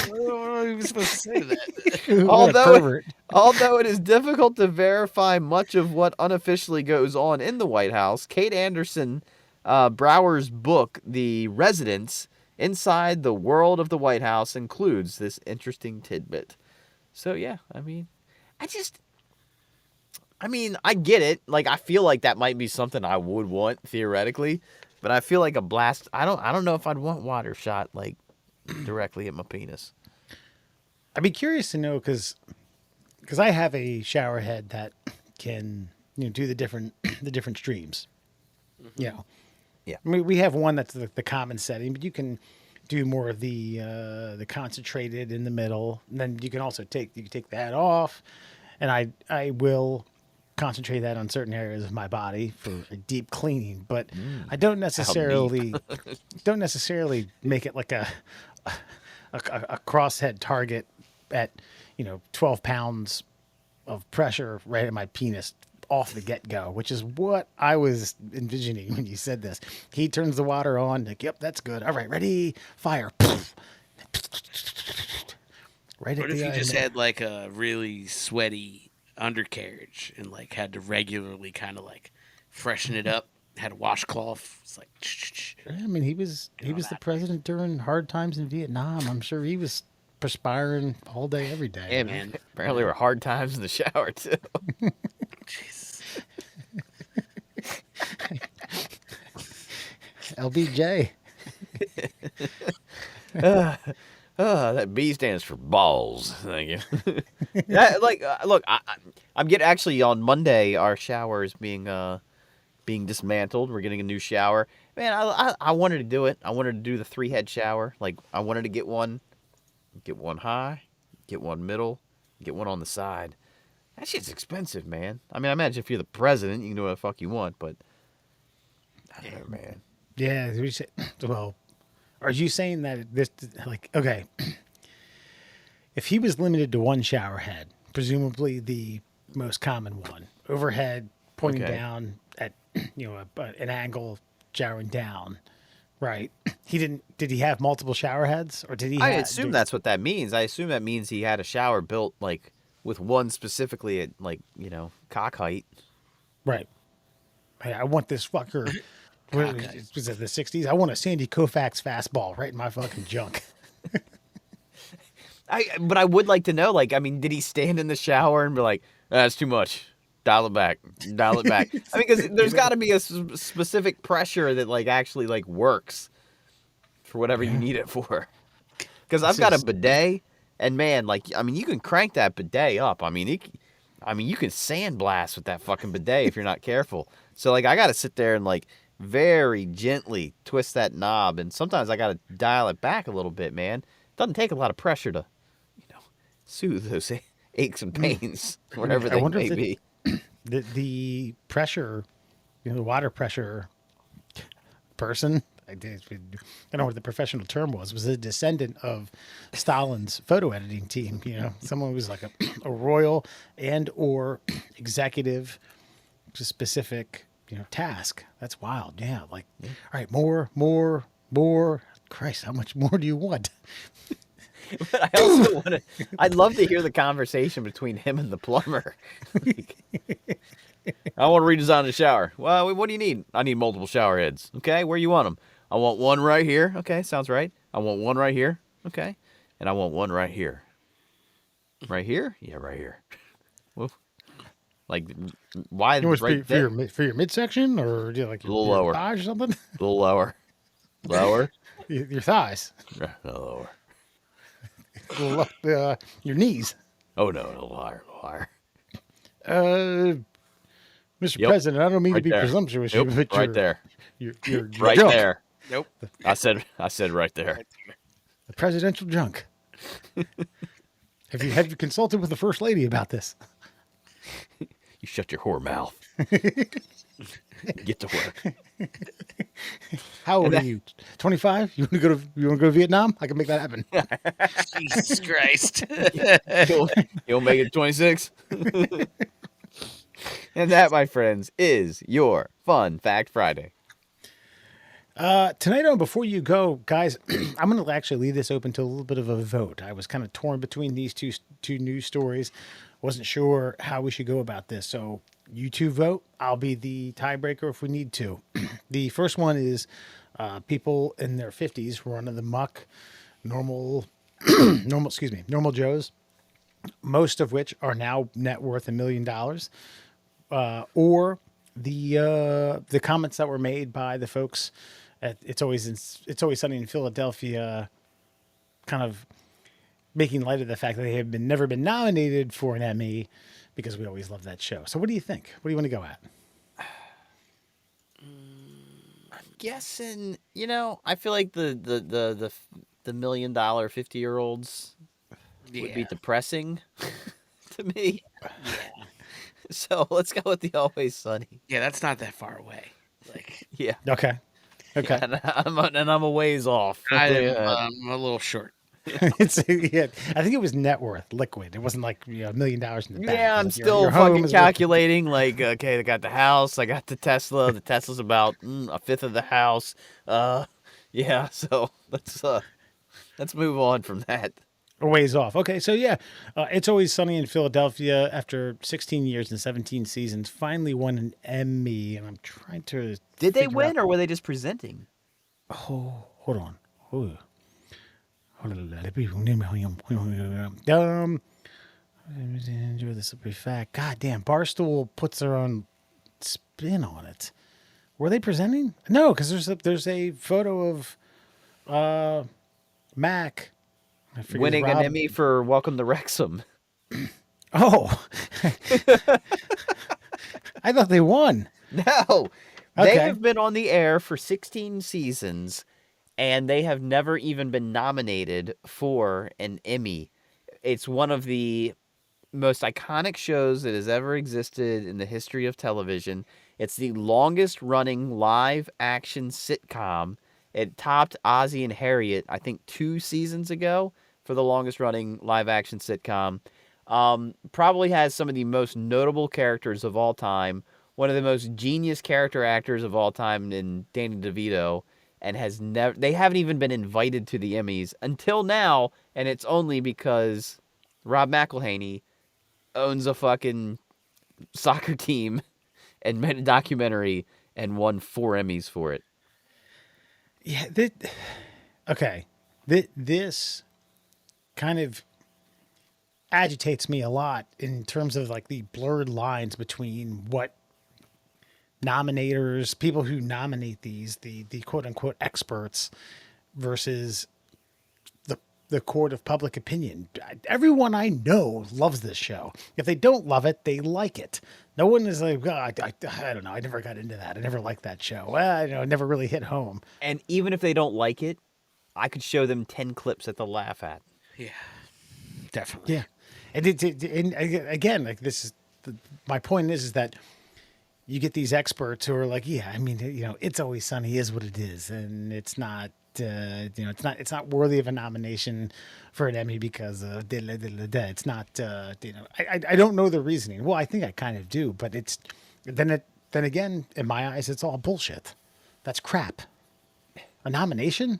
What are we supposed to say to that? Although it is difficult to verify much of what unofficially goes on in the White House, Kate Anderson Brower's book, The Residence Inside the World of the White House, includes this interesting tidbit. So, yeah, I get it. Like, I feel like that might be something I would want, theoretically. But I feel like a blast. I don't know if I'd want water shot, like, directly at my penis. I'd be curious to know because I have a shower head that can do the different streams. Yeah. I mean, we have one that's the common setting, but you can do more of the concentrated in the middle. And then you can also take that off, and I will concentrate that on certain areas of my body for a deep cleaning. But I don't necessarily make it like a crosshead target at 12 pounds of pressure right at my penis off the get-go, which is what I was envisioning when you said this. He turns the water on, like, yep, that's good. All right, ready, fire. Right. What if you just had like a really sweaty undercarriage and like had to regularly kind of like freshen it up? Had a washcloth. It's like. I mean, he was the president during hard times in Vietnam. I'm sure he was perspiring all day, every day. Yeah, man. Apparently, there were hard times in the shower too. Jesus. LBJ. That B stands for balls. Thank you. Look, I'm getting actually on Monday. Our shower is being dismantled. We're getting a new shower. Man, I wanted to do it. I wanted to do the 3-head shower. Like, I wanted to get one high, get one middle, get one on the side. That shit's expensive, man. I mean, I imagine if you're the president, you can do what the fuck you want, but I don't know, man. Yeah. Well, are you saying that this, like, okay, if he was limited to one shower head, presumably the most common one, overhead, pointing down at, an angle, showering down, right? Did he have multiple shower heads, or did he? I assume that's what that means. I assume that means he had a shower built, like, with one specifically at, like, cock height. Right. Hey, I want this fucker. Was it the 60s? I want a Sandy Koufax fastball right in my fucking junk. But I would like to know, like, I mean, did he stand in the shower and be like, that's too much. Dial it back. I mean, because there's got to be a specific pressure that, like, actually, like, works for whatever you need it for. Because I've got a bidet, and man, like, I mean, you can crank that bidet up. I mean, you can sandblast with that fucking bidet if you're not careful. So, like, I got to sit there and, like, very gently twist that knob, and sometimes I got to dial it back a little bit, man. It doesn't take a lot of pressure to, soothe those aches and pains, wherever they may be. The pressure, the water pressure person, I don't know what the professional term was a descendant of Stalin's photo editing team. Someone who was like a royal and or executive specific, task. That's wild. Yeah. Like, all right, more. Christ, how much more do you want? But I also want to. I'd love to hear the conversation between him and the plumber. I want to redesign the shower. Well, what do you need? I need multiple shower heads. Okay, where you want them? I want one right here. Okay, sounds right. I want one right here. Okay, and I want one right here. Right here? Yeah, right here. Well, like, why? You want right for your midsection, or do you like a little lower, thighs or something? A little lower. Lower. Your thighs. Lower. Your knees. Oh no, a little higher, Mr. Yep. President, I don't mean Right to be there. presumptuous, Nope, but right there. You're Right drunk. there. Nope. I said right there. The presidential junk. Have you consulted with the first lady about this? You shut your whore mouth. Get to work. How old are you? 25? You want to go to Vietnam? I can make that happen. Jesus Christ. You'll make it 26. And that, my friends, is your Fun Fact Friday. Tonight on Before You Go, guys, I'm going to actually leave this open to a little bit of a vote. I was kind of torn between these two news stories. Wasn't sure how we should go about this. So you two vote. I'll be the tiebreaker if we need to. The first one is people in their 50s running the muck, normal Joes, most of which are now net worth $1 million, or the comments that were made by the folks at It's Always Sunny in Philadelphia, kind of making light of the fact that they have never been nominated for an Emmy because we always love that show. So what do you think? What do you want to go at? Guessing, I feel like the $1 million 50-year-olds would be depressing to me. Yeah. So let's go with the Always Sunny. Yeah, that's not that far away. Yeah. Okay. Yeah, and I'm a ways off. I'm a little short. Yeah, I think it was net worth liquid. It wasn't like $1 million in the bank. Yeah, I'm Like still home fucking is worth- calculating. Like, okay, I got the house, I got the Tesla. The Tesla's about a fifth of the house. Yeah. So let's move on from that. A ways off. Okay, so yeah, It's Always Sunny in Philadelphia, after 16 years and 17 seasons, finally won an Emmy, and I'm trying to. Did they figure win, out- or were they just presenting? Oh, hold on. Enjoy the slippery fact. God damn, Barstool puts their own spin on it. Were they presenting? No, because there's a photo of Mac. I forget Winning Rob- an Emmy for Welcome to Wrexham. Oh, I thought they won. No, they Okay. have been on the air for 16 seasons, and they have never even been nominated for an Emmy. It's one of the most iconic shows that has ever existed in the history of television. It's the longest running live action sitcom. It topped Ozzie and Harriet, I think, 2 seasons ago for the longest running live action sitcom. Probably has some of the most notable characters of all time. One of the most genius character actors of all time in Danny DeVito, and they haven't even been invited to the Emmys until now, and it's only because Rob McElhenney owns a fucking soccer team and made a documentary and won 4 Emmys for it. Yeah. Okay. This kind of agitates me a lot in terms of like the blurred lines between what nominators, people who nominate these, the quote unquote experts, versus the court of public opinion. Everyone I know loves this show. If they don't love it, they like it. No one is like, I don't know. I never got into that. I never liked that show. It never really hit home. And even if they don't like it, I could show them 10 clips that they'll laugh at. Yeah. Definitely. Yeah. And again, like this is my point is that you get these experts who are like, yeah, I mean, It's Always Sunny is what it is, and it's not, it's not worthy of a nomination for an Emmy because of it's not, I don't know the reasoning. Well, I think I kind of do, but then again, in my eyes, it's all bullshit. That's crap. A nomination?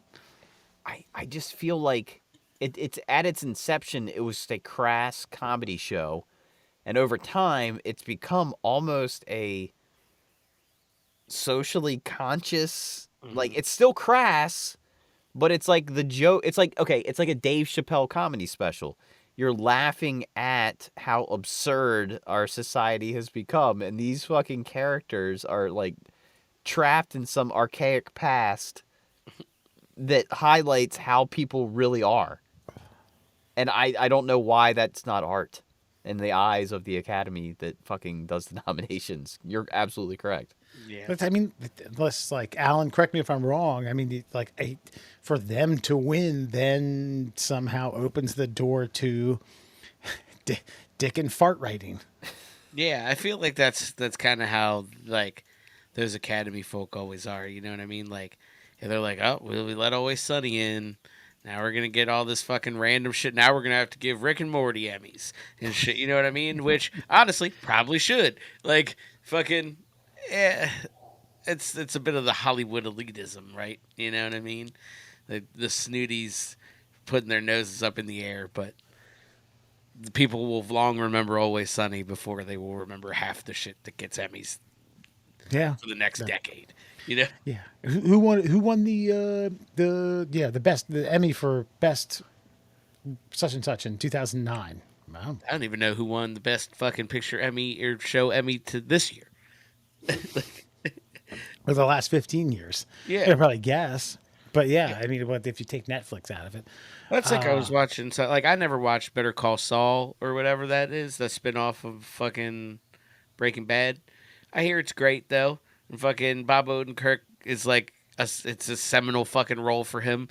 I just feel like it's at its inception, it was a crass comedy show. And over time, it's become almost a socially conscious, like it's still crass, but it's like the joke. It's like, okay, it's like a Dave Chappelle comedy special. You're laughing at how absurd our society has become. And these fucking characters are like trapped in some archaic past that highlights how people really are. And I don't know why that's not art. in the eyes of the Academy that fucking does the nominations. You're absolutely correct. Yeah. But I mean, unless like Alan, correct me if I'm wrong. I mean, for them to win, then somehow opens the door to dick and fart writing. Yeah, I feel like that's kind of how like those Academy folk always are. You know what I mean? Like, yeah, they're like, oh, we let Always Sunny in. Now we're gonna get all this fucking random shit. Now we're gonna have to give Rick and Morty Emmys and shit. You know what I mean? Which honestly probably should. Like fucking, yeah, it's a bit of the Hollywood elitism, right? You know what I mean? The snooties putting their noses up in the air, but the people will long remember Always Sunny before they will remember half the shit that gets Emmys Yeah. for the next decade. You know? Yeah. Who won? Who won the Emmy for best such and such in 2009? Wow. I don't even know who won the best fucking picture Emmy or show Emmy to this year. For the last 15 years. Yeah. I could probably guess. But yeah, I mean, what if you take Netflix out of it? That's like I was watching. So, like, I never watched Better Call Saul or whatever that is. The spinoff of fucking Breaking Bad. I hear it's great though. And fucking Bob Odenkirk is like it's a seminal fucking role for him.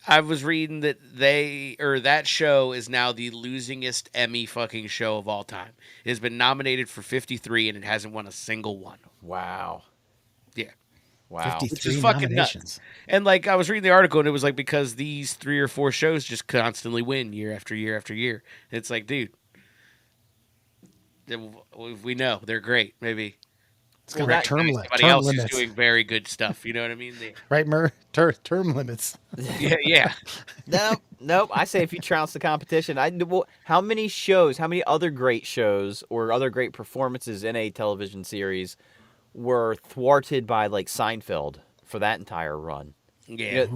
I was reading that that show is now the losingest Emmy fucking show of all time. It has been nominated for 53 and it hasn't won a single one. Wow. Yeah. Wow. 53 Which is fucking nominations. nuts. And like I was reading the article and it was like because these 3 or 4 shows just constantly win year after year after year. And it's like, dude, we know they're great. Maybe It's got a term somebody else limits. is doing very good stuff. You know what I mean? Right, Mur? Term limits. Yeah. Nope. I say if you trounce the competition, how many shows, how many other great shows or other great performances in a television series were thwarted by like Seinfeld for that entire run? Yeah.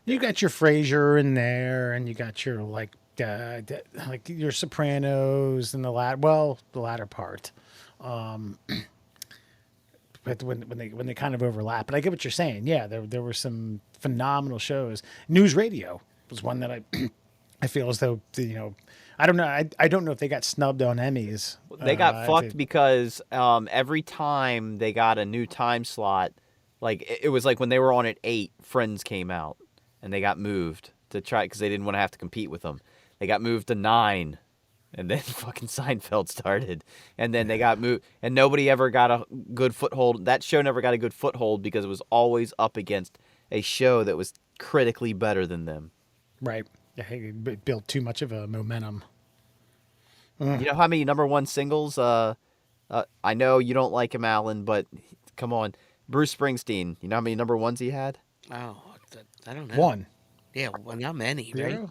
You got your Frasier in there, and you got your like your Sopranos and the latter part. But when they kind of overlap, but I get what you're saying. Yeah, there were some phenomenal shows. News Radio was one that I feel as though I don't know. I don't know if they got snubbed on Emmys. They got fucked because every time they got a new time slot, like it was like when they were on at 8, Friends came out, and they got moved to try because they didn't want to have to compete with them. They got moved to 9. And then fucking Seinfeld started. And then they got moved. And nobody ever got a good foothold. That show never got a good foothold because it was always up against a show that was critically better than them. Right. Yeah, it built too much of a momentum. You know how many number 1 singles? I know you don't like him, Alan, but come on. Bruce Springsteen. You know how many number 1s he had? Oh, I don't know. 1. Yeah, well, not many, 0. right?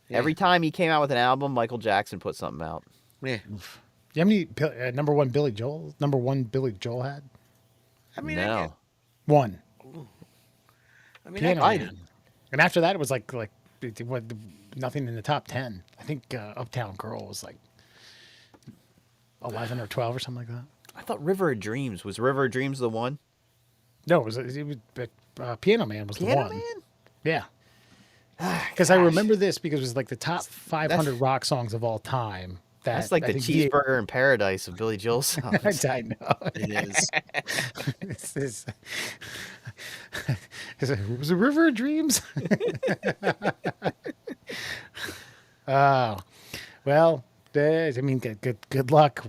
Yeah. Every time he came out with an album, Michael Jackson put something out. Yeah. You have any number 1 Billy Joel? Number 1 Billy Joel had? I mean, No. 1. I mean, Piano I Man. And after that, it was like nothing in the top 10. I think Uptown Girl was like 11 or 12 or something like that. I thought River of Dreams. Was River of Dreams the one? No, it was Piano Man was Piano the one. Man? Yeah. Because I remember this because it was like the top 500 rock songs of all time. That's like I the think Cheeseburger in Paradise of Billy Joel songs. I know. it is. Was it River of Dreams? Oh, well, I mean, good luck.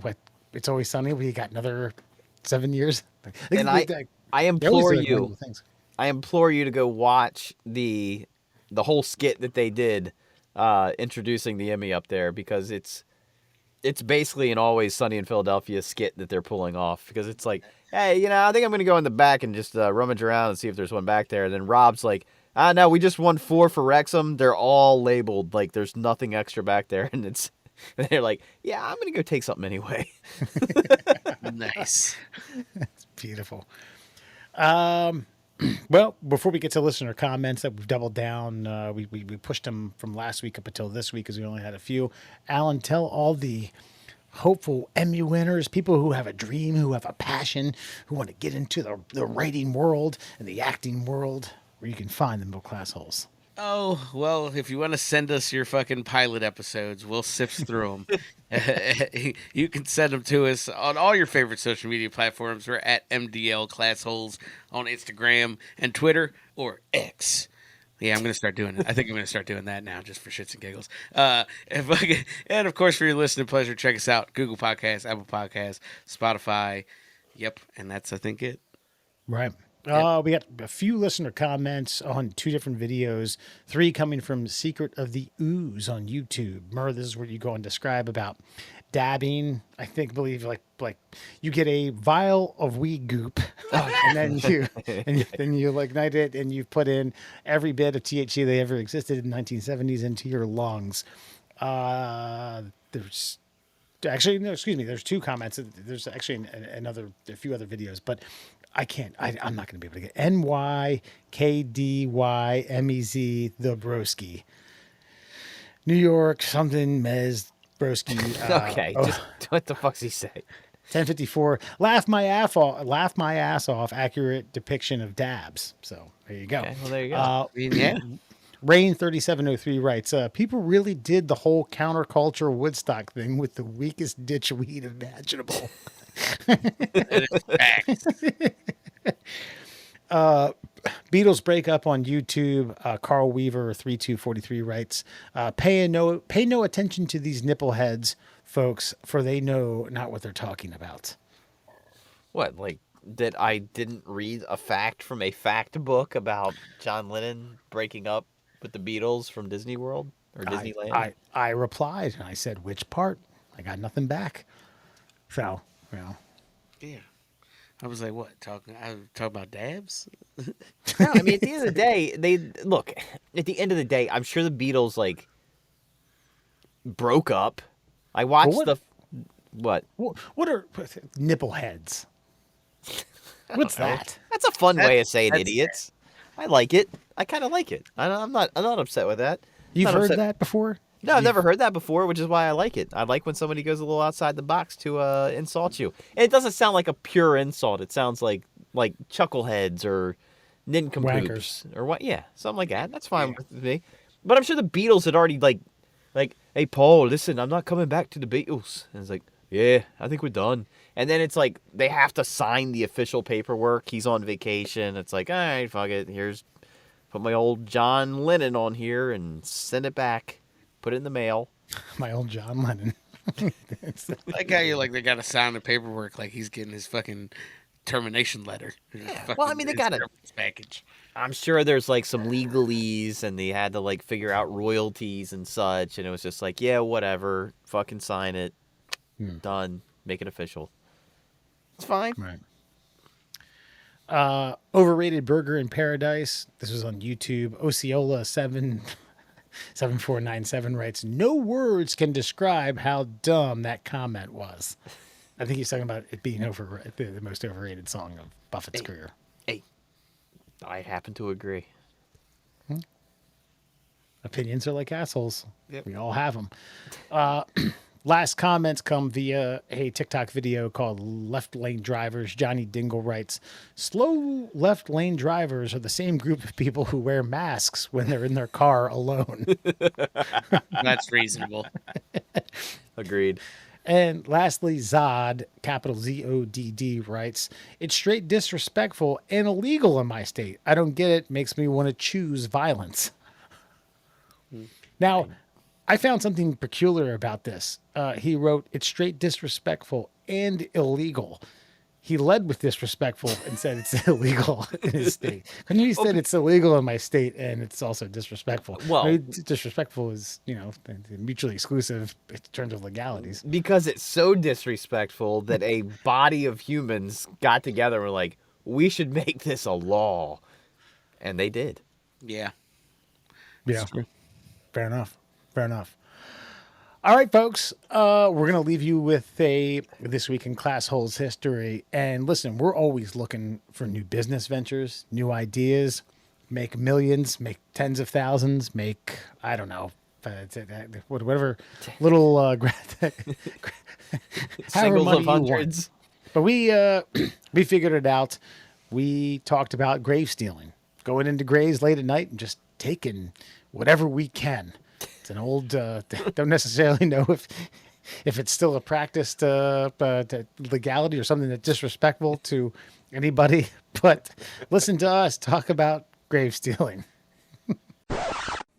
It's Always Sunny. We got another 7 years. And I they always implore do, like, you, wonderful things. I implore you to go watch the whole skit that they did introducing the Emmy up there because it's basically an Always Sunny in Philadelphia skit that they're pulling off because it's like, hey, I think I'm going to go in the back and just rummage around and see if there's one back there. And then Rob's like, no, we just won 4 for Wrexham. They're all labeled. Like, there's nothing extra back there. And they're like, yeah, I'm going to go take something anyway. Nice. It's beautiful. Well, before we get to listener comments that we've doubled down, we pushed them from last week up until this week because we only had a few. Alan, tell all the hopeful Emmy winners, people who have a dream, who have a passion, who want to get into the writing world and the acting world, where you can find the middle class holes. Oh, well, if you want to send us your fucking pilot episodes, we'll sift through them. You can send them to us on all your favorite social media platforms. We're at MDL Classholes on Instagram and Twitter or X. Yeah, I'm going to start doing it. I think I'm going to start doing that now just for shits and giggles. And of course, for your listening pleasure, check us out. Google Podcasts, Apple Podcasts, Spotify. Yep. And that's, I think, it. Right. We got a few listener comments on 2 different videos, 3 coming from Secret of the Ooze on YouTube. Murr, this is where you go and describe about dabbing. I believe like you get a vial of weed goop, and then you ignite it, and you put in every bit of THC that ever existed in the 1970s into your lungs. There's actually, no, excuse me. There's 2 comments. There's actually a few other videos, but I'm not going to be able to get NYKDYMEZ the Broski. New York something Mez Broski. Okay, just what the fuck's he say? 1054. Laugh my ass off. Accurate depiction of dabs. So there you go. Okay, well, there you go. Yeah. Rain 3703 writes, people really did the whole counterculture Woodstock thing with the weakest ditch weed imaginable. Beatles break up on YouTube. Carl Weaver 3243 writes, pay no attention to these nipple heads, folks, for they know not what they're talking about. What, like that I didn't read a fact from a fact book about John Lennon breaking up with the Beatles from Disney World or Disneyland? I replied and I said, which part? I got nothing back. So, well. Yeah. I was like, what? Talk about dabs? No, I mean, at the end of the day, at the end of the day, I'm sure the Beatles, like, broke up. I watched what? What are nipple heads? What's that? That's a fun way of saying idiots. I like it. I kind of like it. I'm not upset with that. You've Not heard upset. that before? No, I've never heard that before, which is why I like it. I like when somebody goes a little outside the box to insult you. And it doesn't sound like a pure insult. It sounds like chuckleheads or nincompoops or what? Yeah, something like that. That's fine with me. But I'm sure the Beatles had already like, hey Paul, listen, I'm not coming back to the Beatles. And it's like, yeah, I think we're done. And then it's like they have to sign the official paperwork. He's on vacation. It's like, all right, fuck it. Put my old John Lennon on here and send it back. Put it in the mail. My old John Lennon. Like how they got to sign the paperwork like he's getting his fucking termination letter. Yeah. Well, I mean, they got to package. I'm sure there's like some legalese and they had to like figure out royalties and such. And it was just like, yeah, whatever. Fucking sign it. Done. Make it official. It's fine. Right. Overrated burger in paradise. This was on YouTube. Osceola 7497 writes, no words can describe how dumb that comment was. I think he's talking about it being the most overrated song of Buffett's career. Hey, I happen to agree. Opinions are like assholes. Yep. We all have them. Last comments come via a TikTok video called Left Lane Drivers. Johnny Dingle writes, slow left lane drivers are the same group of people who wear masks when they're in their car alone. That's reasonable. Agreed. And lastly, Zod, capital ZODD, writes, it's straight disrespectful and illegal in my state. I don't get it. Makes me want to choose violence. Now, I found something peculiar about this. He wrote, it's straight disrespectful and illegal. He led with disrespectful and said it's illegal in his state. And he said it's illegal in my state and it's also disrespectful. Well, I mean, disrespectful is, mutually exclusive in terms of legalities. Because it's so disrespectful that a body of humans got together and were like, we should make this a law. And they did. Yeah. Yeah. Fair enough. All right, folks. We're going to leave you with This Week in Class Holes history. And listen, we're always looking for new business ventures, new ideas, make millions, make tens of thousands, make, I don't know, whatever little, Singles of hundreds. But we figured it out. We talked about grave stealing, going into graves late at night and just taking whatever we can. It's an old, don't necessarily know if it's still a practiced legality or something that's disrespectful to anybody, but listen to us talk about grave stealing.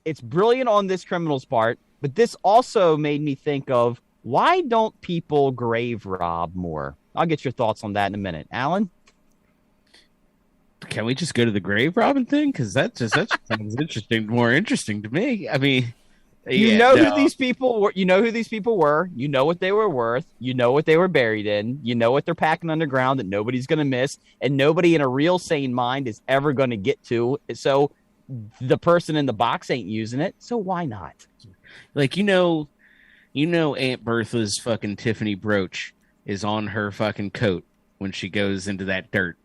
It's brilliant on this criminal's part, but this also made me think of, why don't people grave rob more? I'll get your thoughts on that in a minute. Alan? Can we just go to the grave robbing thing? Because that sounds interesting, more interesting to me. I mean, who these people were. You know who these people were. You know what they were worth. You know what they were buried in. You know what they're packing underground that nobody's going to miss, and nobody in a real sane mind is ever going to get to. So the person in the box ain't using it. So why not? Like, Aunt Bertha's fucking Tiffany brooch is on her fucking coat when she goes into that dirt,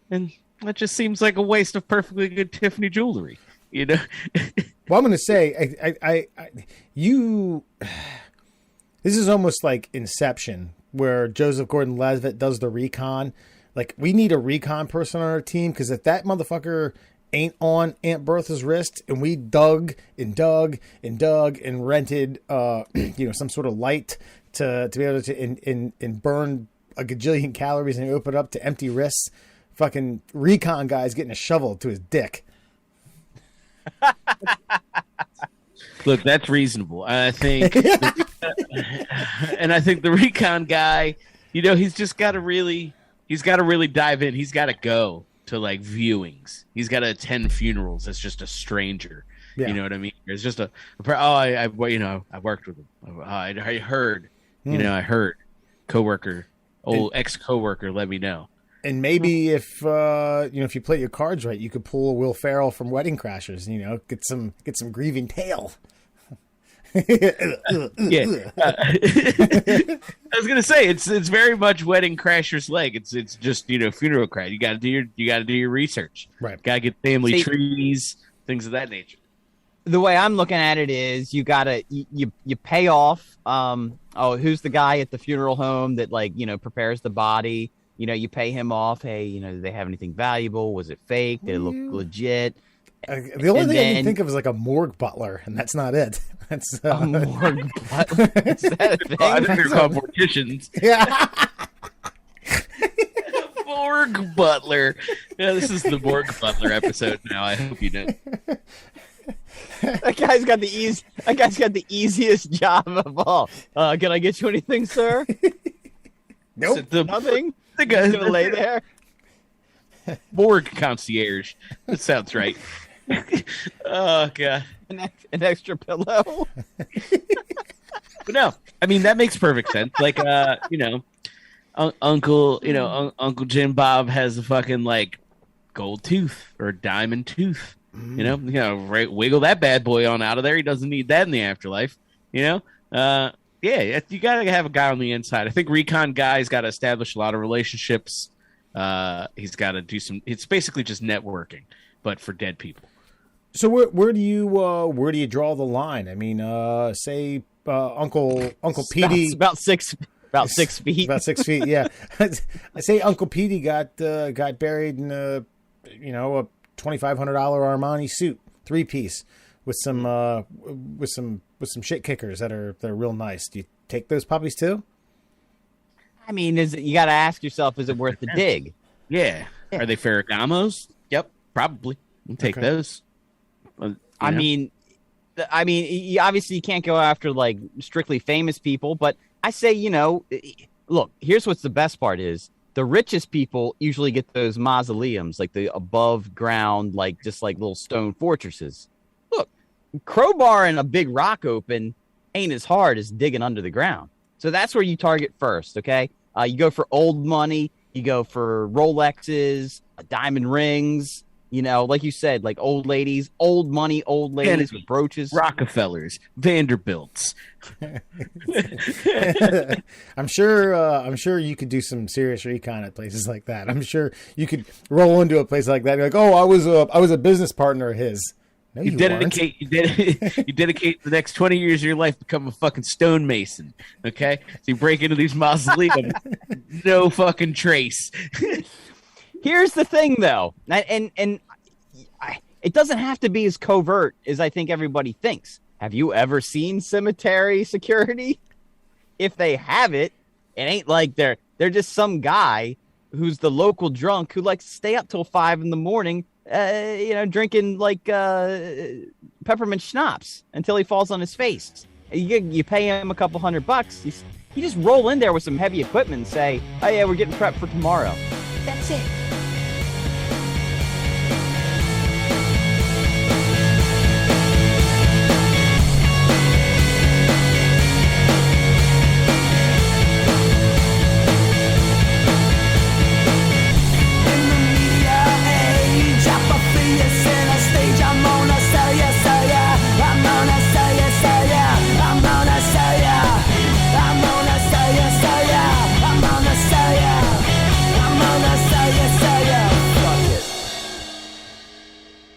and that just seems like a waste of perfectly good Tiffany jewelry. Well, I'm going to say, this is almost like Inception, where Joseph Gordon-Levitt does the recon. Like, we need a recon person on our team, because if that motherfucker ain't on Aunt Bertha's wrist, and we dug and rented, some sort of light to be able to and burn a gajillion calories and open it up to empty wrists, fucking recon guy's getting a shovel to his dick. Look, that's reasonable. I think, and I think the recon guy, he's got to really dive in. He's got to go to like viewings. He's got to attend funerals as just a stranger. Yeah. You know what I mean? It's just I worked with him. I heard, I heard ex-coworker let me know. And maybe if you play your cards right, you could pull a Will Ferrell from Wedding Crashers. Get some grieving tale. Yeah, I was gonna say it's very much Wedding Crashers leg. It's just funeral crowd. You got to do your research. Right. Got to get family trees, things of that nature. The way I'm looking at it is, you gotta you pay off. Who's the guy at the funeral home that prepares the body? You pay him off. Hey, do they have anything valuable? Was it fake? Did it look legit? The only thing I can think of is like a morgue butler, and that's not it. That's a morgue butler. Is that a thing? I think they're called morticians. Yeah. Morgue butler. Yeah, this is the morgue butler episode now. I hope you know. That guy's got the easiest job of all. Can I get you anything, sir? Nope. Nothing. The guy's gonna lay there. Morgue concierge. That sounds right. Oh god. An extra pillow. But no, I mean that makes perfect sense. Like Uncle Jim Bob has a fucking like gold tooth or diamond tooth. Right, wiggle that bad boy on out of there. He doesn't need that in the afterlife. Yeah, you gotta have a guy on the inside. I think recon guy's got to establish a lot of relationships. He's got to do some. It's basically just networking, but for dead people. So where do you draw the line? I mean, say Uncle Petey, about 6 feet. About 6 feet. Yeah, I say Uncle Petey got buried in a $2,500 Armani suit, 3-piece with some shit kickers that are real nice. Do you take those puppies too? I mean, you got to ask yourself, is it worth the dig? Yeah. Are they Ferragamos? Yep, probably. We'll take those. I mean, you obviously can't go after like strictly famous people, but I say, look, here's what's the best part is the richest people usually get those mausoleums, like the above ground, like just like little stone fortresses. Look, crowbarring a big rock open ain't as hard as digging under the ground. So that's where you target first, okay? You go for old money. You go for Rolexes, diamond rings, like you said, like old ladies, old money, old ladies with brooches. Rockefellers, Vanderbilts. I'm sure you could do some serious recon at places like that. I'm sure you could roll into a place like that and be like, oh, I was a business partner of his. No, you dedicate the next 20 years of your life to become a fucking stonemason. Okay, so you break into these mausoleums, no fucking trace. Here's the thing, though, and it doesn't have to be as covert as I think everybody thinks. Have you ever seen cemetery security? If they have it, it ain't like they're just some guy who's the local drunk who likes to stay up till 5 a.m, drinking like peppermint schnapps until he falls on his face. You pay him a couple $100. You just roll in there with some heavy equipment and say, "Oh yeah, we're getting prepped for tomorrow." That's it.